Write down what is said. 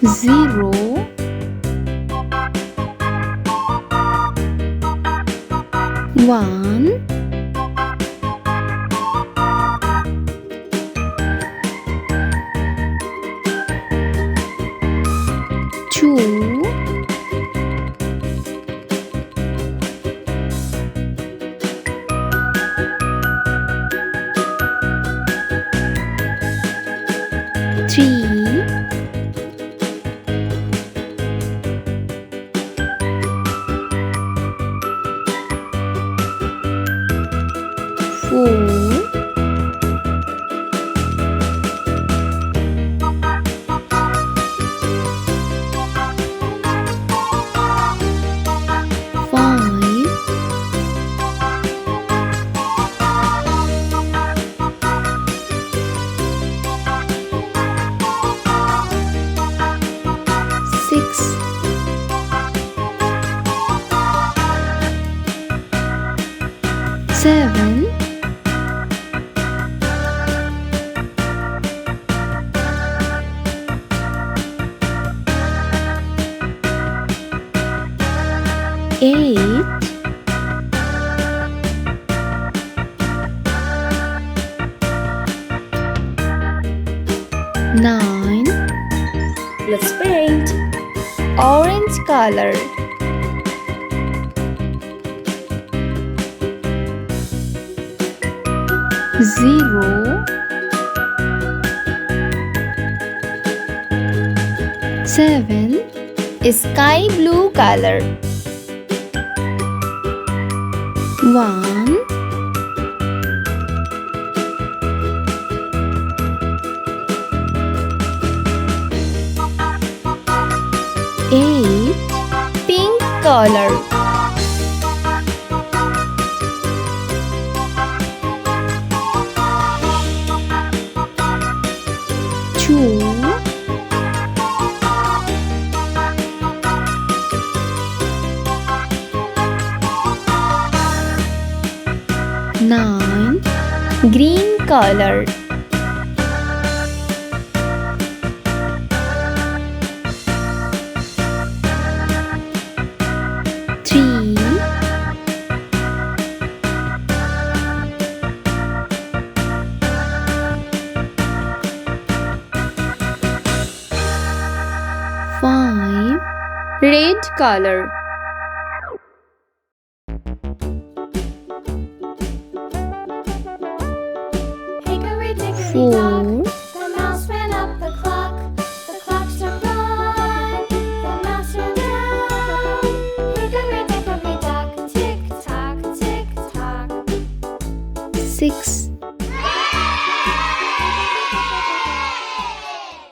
Zero, 1, 2, 3, 4, 5, 6, 7, 8, 9. Let's paint. Orange color. Zero, 7. Sky blue color. 1, 8. Pink color. 2, 9. Green color. 3, 5. Red color. 4, The mouse ran up the clock. The clock struck one. The mouse ran down. Hickory dickory dock. Tick tock, tick tock. 6,